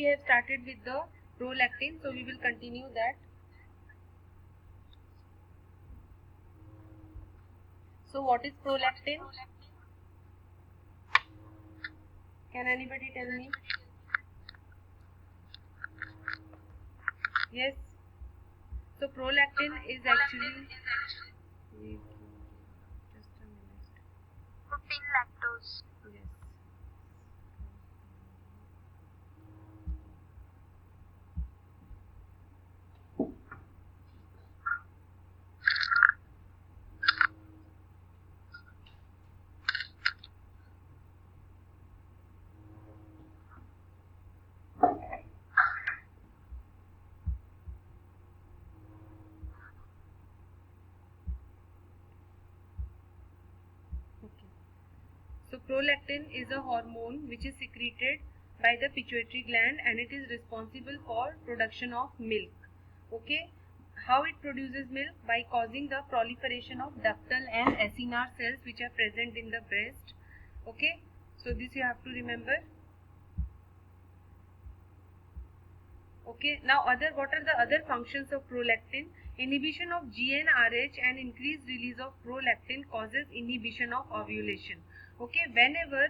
have started with the prolactin, so we will continue that. So what is prolactin? Can anybody tell me? Yes. So prolactin is actually just a minute. Protein lactose. Yes. Okay. So prolactin is a hormone which is secreted by the pituitary gland and it is responsible for production of milk. Okay. How it produces milk? By causing the proliferation of ductal and acinar cells which are present in the breast. Okay. So this you have to remember. Okay. Now what are the other functions of prolactin? Inhibition of GnRH and increased release of prolactin causes inhibition of ovulation. Okay. Whenever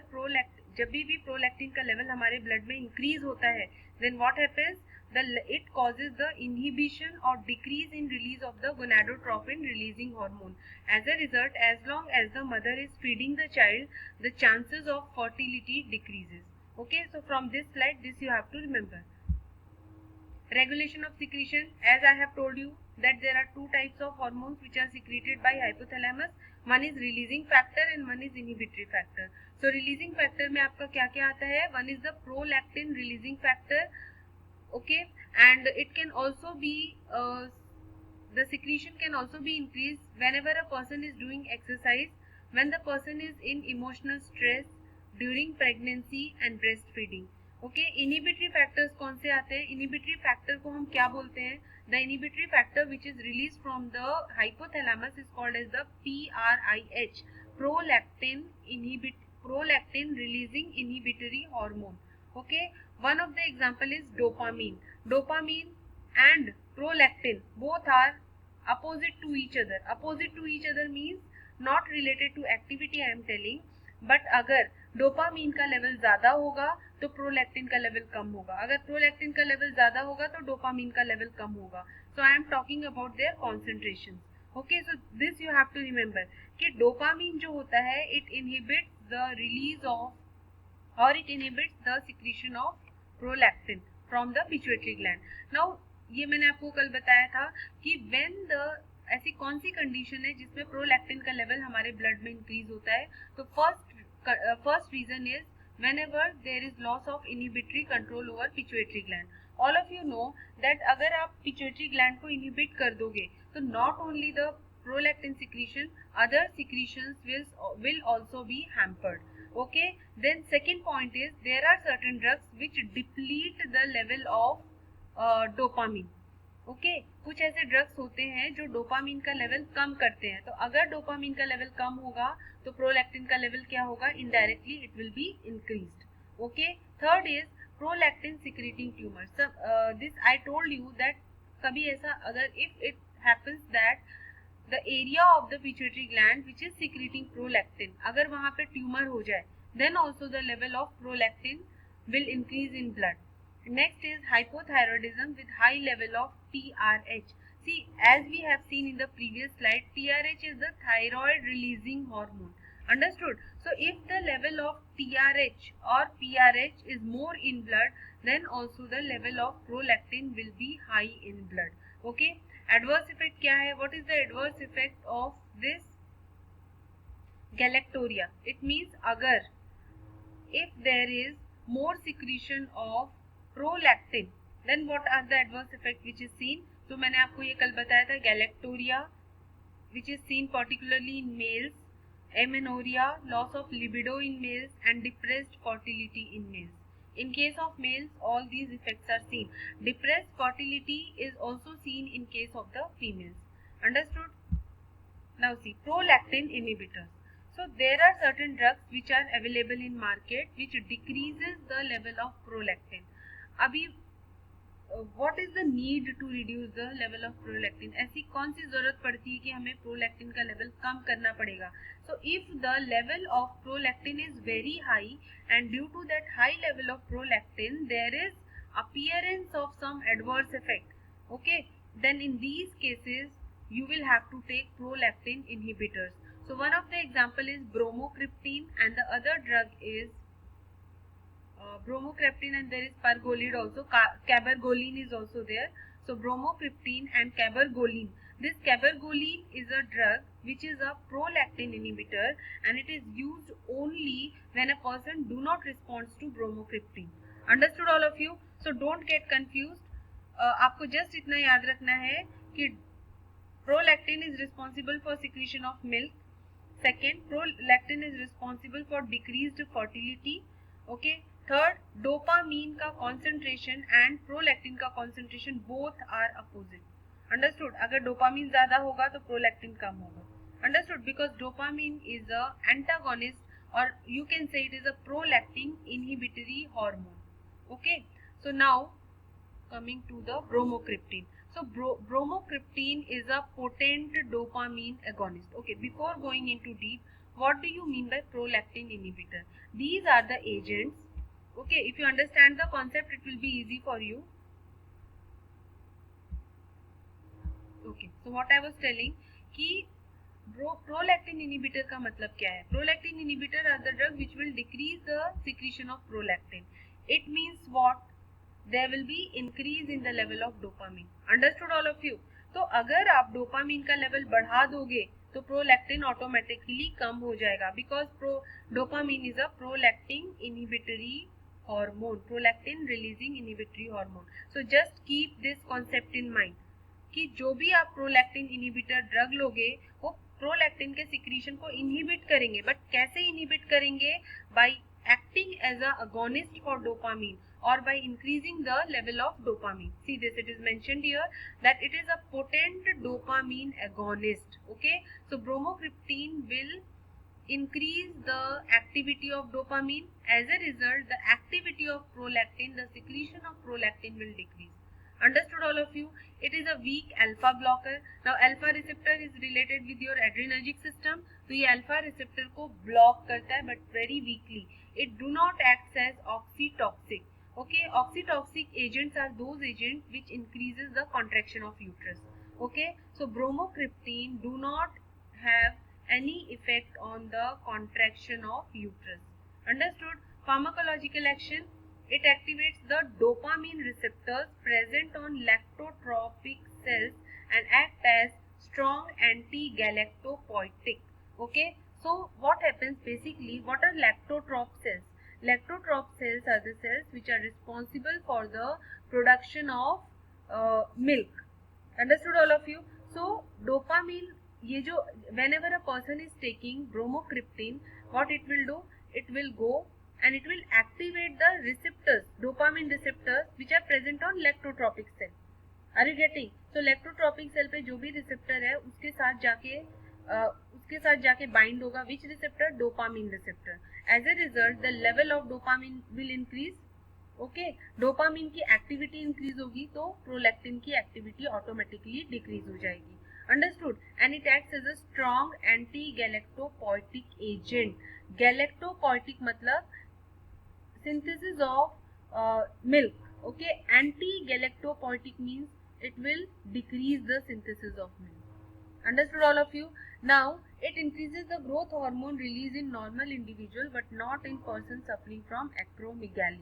जब भी prolactin का level हमारे blood में increase होता है, then what happens? It causes the inhibition or decrease in release of the gonadotropin releasing hormone. As a result, as long as the mother is feeding the child, the chances of fertility decreases. Okay. So from this slide, this you have to remember. Regulation of secretion, as I have told you that there are two types of hormones which are secreted by hypothalamus. One is releasing factor and one is inhibitory factor. So releasing factor में आपका क्या क्या आता है? One is the prolactin releasing factor. Okay, and it can also be the secretion can also be increased whenever a person is doing exercise, when the person is in emotional stress, during pregnancy and breastfeeding. Okay inhibitory factors कौन से आते हैं? Inhibitory factor को हम क्या बोलते हैं? The inhibitory factor which is release from the hypothalamus is called as the PRIH, prolactin releasing inhibitory hormone. Okay, one of the example is dopamine. Dopamine and prolactin both are opposite to each other. Opposite to each other means not related to activity I am telling, but अगर dopamine का level ज्यादा होगा तो prolactin का level कम होगा, अगर prolactin का लेवल ज्यादा होगा तो डोपामीन का लेवल कम होगा. So I am talking about their concentration. Okay, so this you have to remember कि डोपामीन जो होता है it inhibits the release of और it inhibits the secretion of prolactin from the pituitary gland. Now ये मैंने आपको कल बताया था कि व्हेन द ऐसी कौन सी कंडीशन है जिसमें प्रोलैक्टिन का लेवल हमारे ब्लड में इंक्रीज होता है. तो first reason is whenever there is loss of inhibitory control over pituitary gland. All of you know that अगर आप pituitary gland को inhibit कर दोगे तो not only the prolactin secretion, other secretions will also be hampered. Okay, then second point is there are certain drugs which deplete the level of dopamine. Okay कुछ ऐसे drugs होते हैं जो dopamine का लेवल कम करते हैं. तो अगर डोपामीन का लेवल कम होगा तो प्रोलैक्टिन का लेवल क्या होगा? Indirectly it will be increased. Okay, third is prolactin secreting tumour. This I told you that कभी ऐसा अगर if it happens that the area of the pituitary gland which is secreting prolactin, अगर वहां पे tumour हो जाए then also the level of prolactin will increase in blood. Next is hypothyroidism with high level of TRH. See, as we have seen in the previous slide, TRH is the thyroid releasing hormone. Understood? So, if the level of TRH or PRH is more in blood, then also the level of prolactin will be high in blood. Okay? Adverse effect क्या है? What is the adverse effect of this? Galactoria. It means अगर if there is more secretion of prolactin, then what are the adverse effect which is seen? तो मैंने आपको ये कल बताया था galactoria which is seen particularly in males, amenorrhea, loss of libido in males and depressed fertility in males. In case of males all these effects are seen. Depressed fertility is also seen in case of the females. Understood? Now see, prolactin inhibitors. So there are certain drugs which are available in market which decreases the level of prolactin. अभी what is the need to reduce the level of prolactin, ऐसी कौन सी जरूरत पड़ती है कि हमें prolactin का level कम करना पड़ेगा. So if the level of prolactin is very high and due to that high level of prolactin there is appearance of some adverse effect, okay, then in these cases you will have to take prolactin inhibitors. So one of the example is bromocriptine and the other drug is bromocriptine, and there is pergolide also. Cabergoline is also there. So bromocriptine and cabergoline. This cabergoline is a drug which is a prolactin inhibitor and it is used only when a person do not respond to bromocriptine. Understood all of you? So don't get confused. आपको just इतना याद रखना है कि prolactin is responsible for secretion of milk. Second, prolactin is responsible for decreased fertility. Okay. Third, dopamine का concentration and prolactin का concentration both are opposite. Understood? अगर dopamine ज़्यादा होगा तो prolactin कम होगा. Understood? Because dopamine is a antagonist, or you can say it is a prolactin inhibitory hormone. Okay. So now coming to the bromocriptine. So bromocriptine is a potent dopamine agonist. Okay, before going into deep, what do you mean by prolactin inhibitor? These are the agents. Okay, if you understand the concept, it will be easy for you. Okay, so what I was telling कि prolactin inhibitor का मतलब क्या है? Prolactin inhibitor are the drug which will decrease the secretion of prolactin. It means what? There will be increase in the level of dopamine. Understood all of you? तो अगर आप dopamine का level बढ़ा दोगे तो प्रोलैक्टिन ऑटोमेटिकली कम हो जाएगा, because dopamine is a prolactin inhibitory hormone, prolactin releasing inhibitory hormone. So just keep this concept in mind कि जो भी आप प्रोलैक्टिन इनहिबिटर ड्रग लोगे वो प्रोलैक्टिन के सिक्रीशन को इनहिबिट करेंगे. बट कैसे इनहिबिट करेंगे? By acting as a agonist for dopamine or by increasing the level of dopamine. See this, it is mentioned here that it is a potent dopamine agonist. Okay, so bromocriptine will increase the activity of dopamine. As a result, the activity of prolactin, the secretion of prolactin will decrease. Understood all of you? It is a weak alpha blocker. Now alpha receptor is related with your adrenergic system. तो ये alpha receptor को block करता है but very weakly. It do not act as oxytoxic. Okay, oxytoxic agents are those agents which increases the contraction of uterus. Okay, so bromocriptine do not have any effect on the contraction of uterus. Understood? Pharmacological action. It activates the dopamine receptors present on lactotropic cells and act as strong anti-galactopoietic. Okay, so what happens basically? What are lactotrop cells? Lactotrop cells are the cells which are responsible for the production of milk. Understood all of you? So dopamine, ये जो whenever a person is taking bromocriptine, what it will do? It will go and it will activate the receptors, dopamine receptors which are present on lactotropic cell. Are you getting? So lactotropic cell पे जो भी receptor है उसके साथ जाके bind होगा which receptor? Dopamine receptor. As a result, the level of dopamine will increase. Okay, dopamine की activity increase होगी तो prolactin की activity automatically decrease हो जाएगी. Understood? And it acts as a strong anti-galactopoietic agent. Galactopoietic मतलब synthesis of milk. Okay, anti-galactopoietic means it will decrease the synthesis of milk. Understood all of you? Now it increases the growth hormone release in normal individual but not in person suffering from acromegaly.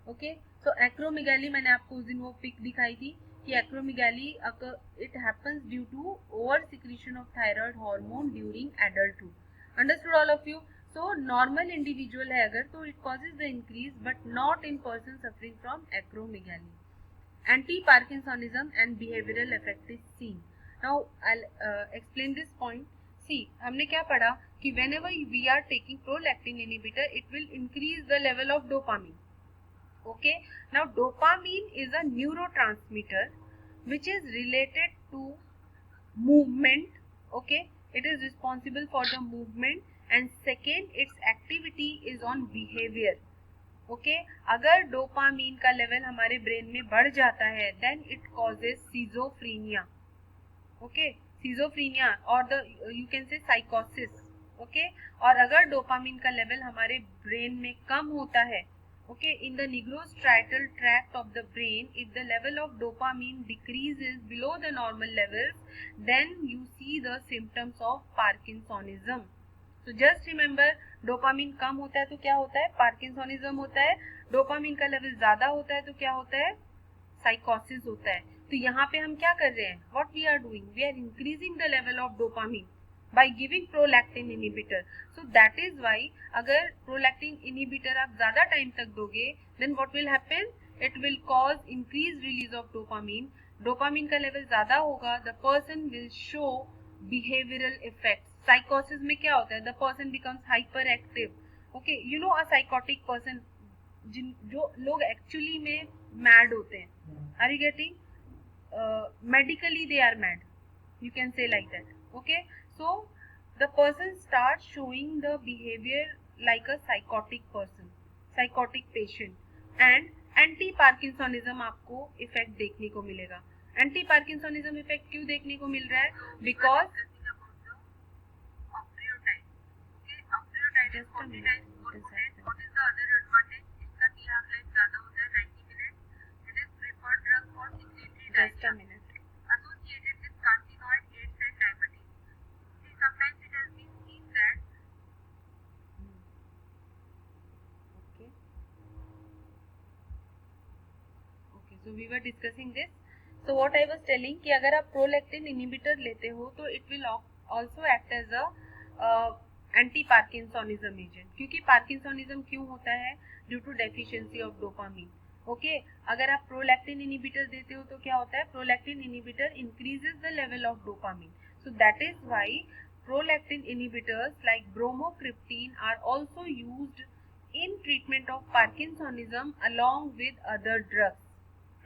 Okay, so acromegaly मैंने आपको उस दिन वो pick दिखाई थी कि acromegaly it happens due to over secretion of thyroid hormone during adulthood. Understood all of you? So normal individual है अगर तो it causes the increase but not in person suffering from acromegaly. Anti-Parkinsonism and behavioral effect is seen. Now I'll explain this point. See, हमने क्या पढ़ा कि whenever we are taking prolactin inhibitor, it will increase the level of dopamine. Okay, now dopamine is a neurotransmitter which is related to movement. Okay, it is responsible for the movement, and second, its activity is on behavior. Okay अगर dopamine का level हमारे brain में बढ़ जाता है then it causes schizophrenia, okay schizophrenia और the you can say साइकोसिस, okay और अगर डोपामीन का लेवल हमारे ब्रेन में कम होता है, okay in the nigrostriatal tract of the brain, if the level of dopamine decreases below the normal levels then you see the symptoms of parkinsonism. So just remember dopamine कम होता है तो क्या होता है, पार्किंसोनिज्म होता है, डोपामीन का लेवल ज्यादा होता है तो क्या होता है, साइकोसिस होता है. तो यहाँ पे हम क्या कर रहे हैं, what we are doing, we are increasing the level of dopamine by giving prolactin inhibitor. So that is why अगर prolactin inhibitor आप ज्यादा टाइम तक दोगे then what will happen, it will cause increased release of dopamine. Dopamine का level ज्यादा होगा, the person will show behavioral effects. Psychosis में क्या होता है, the person becomes hyperactive. Okay, you know a psychotic person, जो लोग एक्चुअली में मैड होते हैं, are you getting, medically they are mad, you can say like that. Okay, so the person starts showing the behavior like a psychotic person, psychotic patient, and anti parkinsonism आपको effect देखने को मिलेगा. Anti parkinsonism effect क्यों देखने को मिल रहा है, because just a minute. Associated with carcinoid, AIDS and diabetes. See, sometimes it has been seen that Okay, so we were discussing this. So what I was telling कि अगर आप prolactin inhibitor लेते हो तो it will also act as a anti parkinsonism agent. क्योंकि parkinsonism क्यों होता है, due to deficiency of dopamine. Okay अगर आप प्रोलैक्टिन इनहिबिटर देते हो तो क्या होता है, prolactin inhibitor increases the level of dopamine. So that is why prolactin inhibitors like bromocriptine are also used in treatment of Parkinsonism along with other drugs.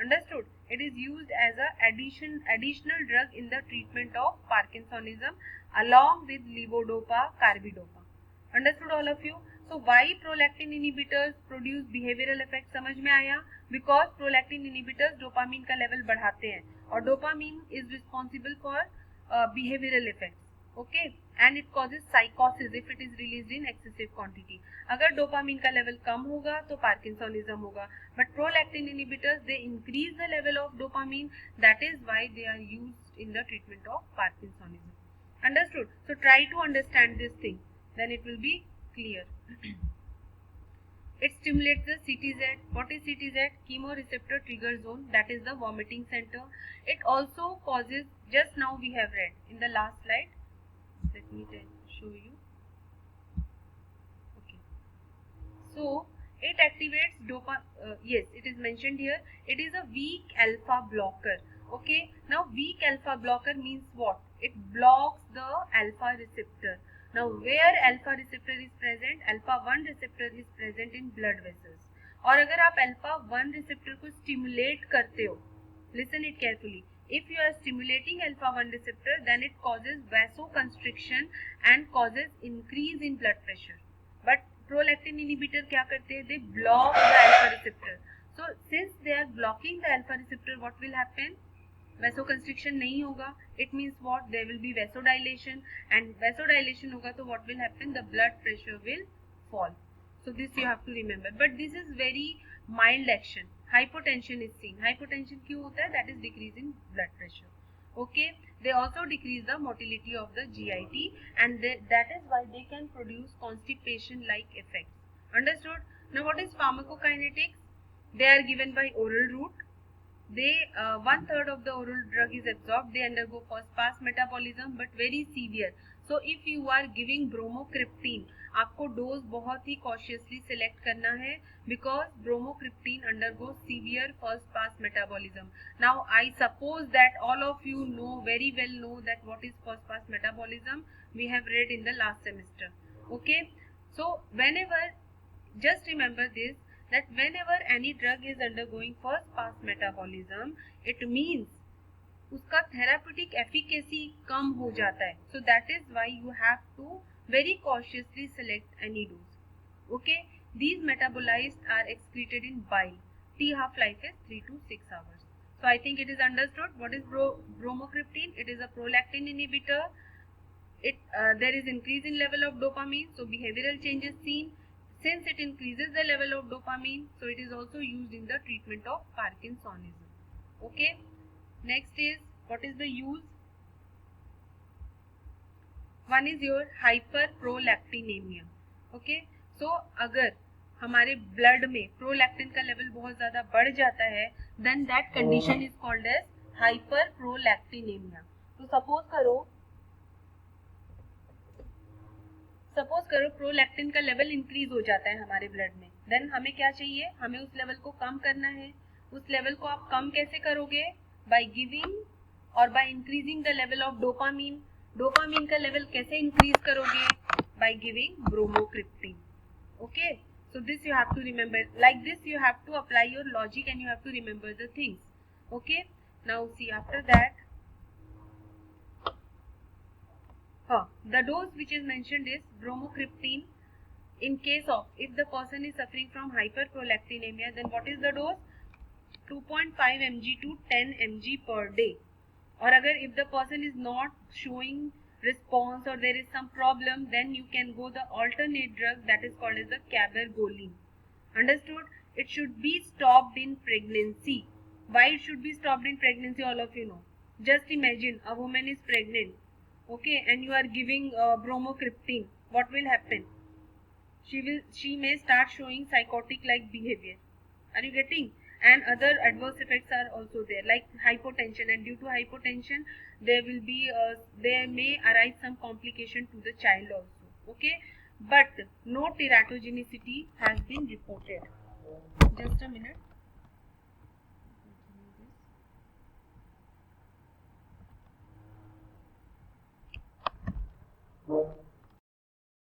Understood? It is used as a additional drug in the treatment of Parkinsonism along with levodopa, carbidopa. Understood all of you? So why prolactin inhibitors produce behavioral effect, समझ में आया? Because prolactin inhibitors dopamine का level बढ़ाते हैं और dopamine is responsible for behavioral effects. Okay, and it causes psychosis if it is released in excessive quantity. अगर dopamine का level कम होगा तो पार्किंसोनिज्म होगा, but prolactin inhibitors they increase the level of dopamine, that is why they are used in the treatment of parkinsonism. Understood? So try to understand this thing, then it will be clear. It stimulates the CTZ. What is CTZ? Chemoreceptor trigger zone. That is the vomiting center. It also causes, just now we have read in the last slide. Let me show you. Okay. So it activates yes, it is mentioned here. It is a weak alpha blocker. Okay. Now weak alpha blocker means what? It blocks the alpha receptor. Now where alpha receptor is present? Alpha 1 receptor is present in blood vessels. और अगर आप alpha 1 receptor को stimulate करते हो, listen it carefully. If you are stimulating alpha 1 receptor, then it causes vasoconstriction and causes increase in blood pressure. But prolactin inhibitor क्या करते हैं? They block the alpha receptor. So since they are blocking the alpha receptor, what will happen? Vasoconstriction नहीं होगा. It means what? There will be vasodilation, and vasodilation होगा तो what will happen? The blood pressure will fall. So this you have to remember. But this is very mild action. Hypotension is seen. Hypotension क्यों होता है? That is decrease in blood pressure. Okay. They also decrease the motility of the GIT, and that is why they can produce constipation-like effects. Understood? Now what is pharmacokinetics? They are given by oral route. They 1/3 of the oral drug is absorbed. They undergo first pass metabolism, but very severe. So if you are giving bromocriptine, आपको dose बहुत ही cautiously select करना है, because bromocriptine undergoes severe first pass metabolism. Now I suppose that all of you very well know that what is first pass metabolism. We have read in the last semester. Okay, so whenever, just remember this, that whenever any drug is undergoing first pass metabolism, it means उसका therapeutic efficacy कम हो जाता है. So that is why you have to very cautiously select any dose. Okay, These metabolites are excreted in bile. T half-life is 3 to 6 hours. So I think it is understood. What is bromocriptine? It is a prolactin inhibitor. There is increase in level of dopamine, so behavioral changes seen. Since it increases the level of dopamine, so it is also used in the treatment of Parkinsonism. Okay. Next is, what is the use? One is your hyperprolactinemia. Okay. So अगर हमारे blood में prolactin का level बहुत ज्यादा बढ़ जाता है, then that condition is called as hyperprolactinemia. तो सपोज करो प्रोलैक्टिन का लेवल इंक्रीज हो जाता है हमारे ब्लड में, देन हमें क्या चाहिए? हमें उस लेवल को कम करना है. उस लेवल को आप कम कैसे करोगे? बाय गिविंग और by increasing the level of dopamine. Dopamine का लेवल कैसे इंक्रीज करोगे? By giving bromocriptine. Okay, so this you have to remember. Like this you have to apply your logic and you have to remember the things. Okay, now see after that. The dose which is mentioned is bromocriptine. In case of, if the person is suffering from hyperprolactinemia, then what is the dose? 2.5 mg to 10 mg per day. और अगर if the person is not showing response or there is some problem, then you can go the alternate drug that is called as the cabergoline. Understood? It should be stopped in pregnancy. Why it should be stopped in pregnancy? All of you know. Just imagine a woman is pregnant, okay, and you are giving bromocriptine. What will happen? She may start showing psychotic like behavior. Are you getting? And other adverse effects are also there, like hypotension, and due to hypotension there may arise some complication to the child also. Okay, but no teratogenicity has been reported. Just a minute.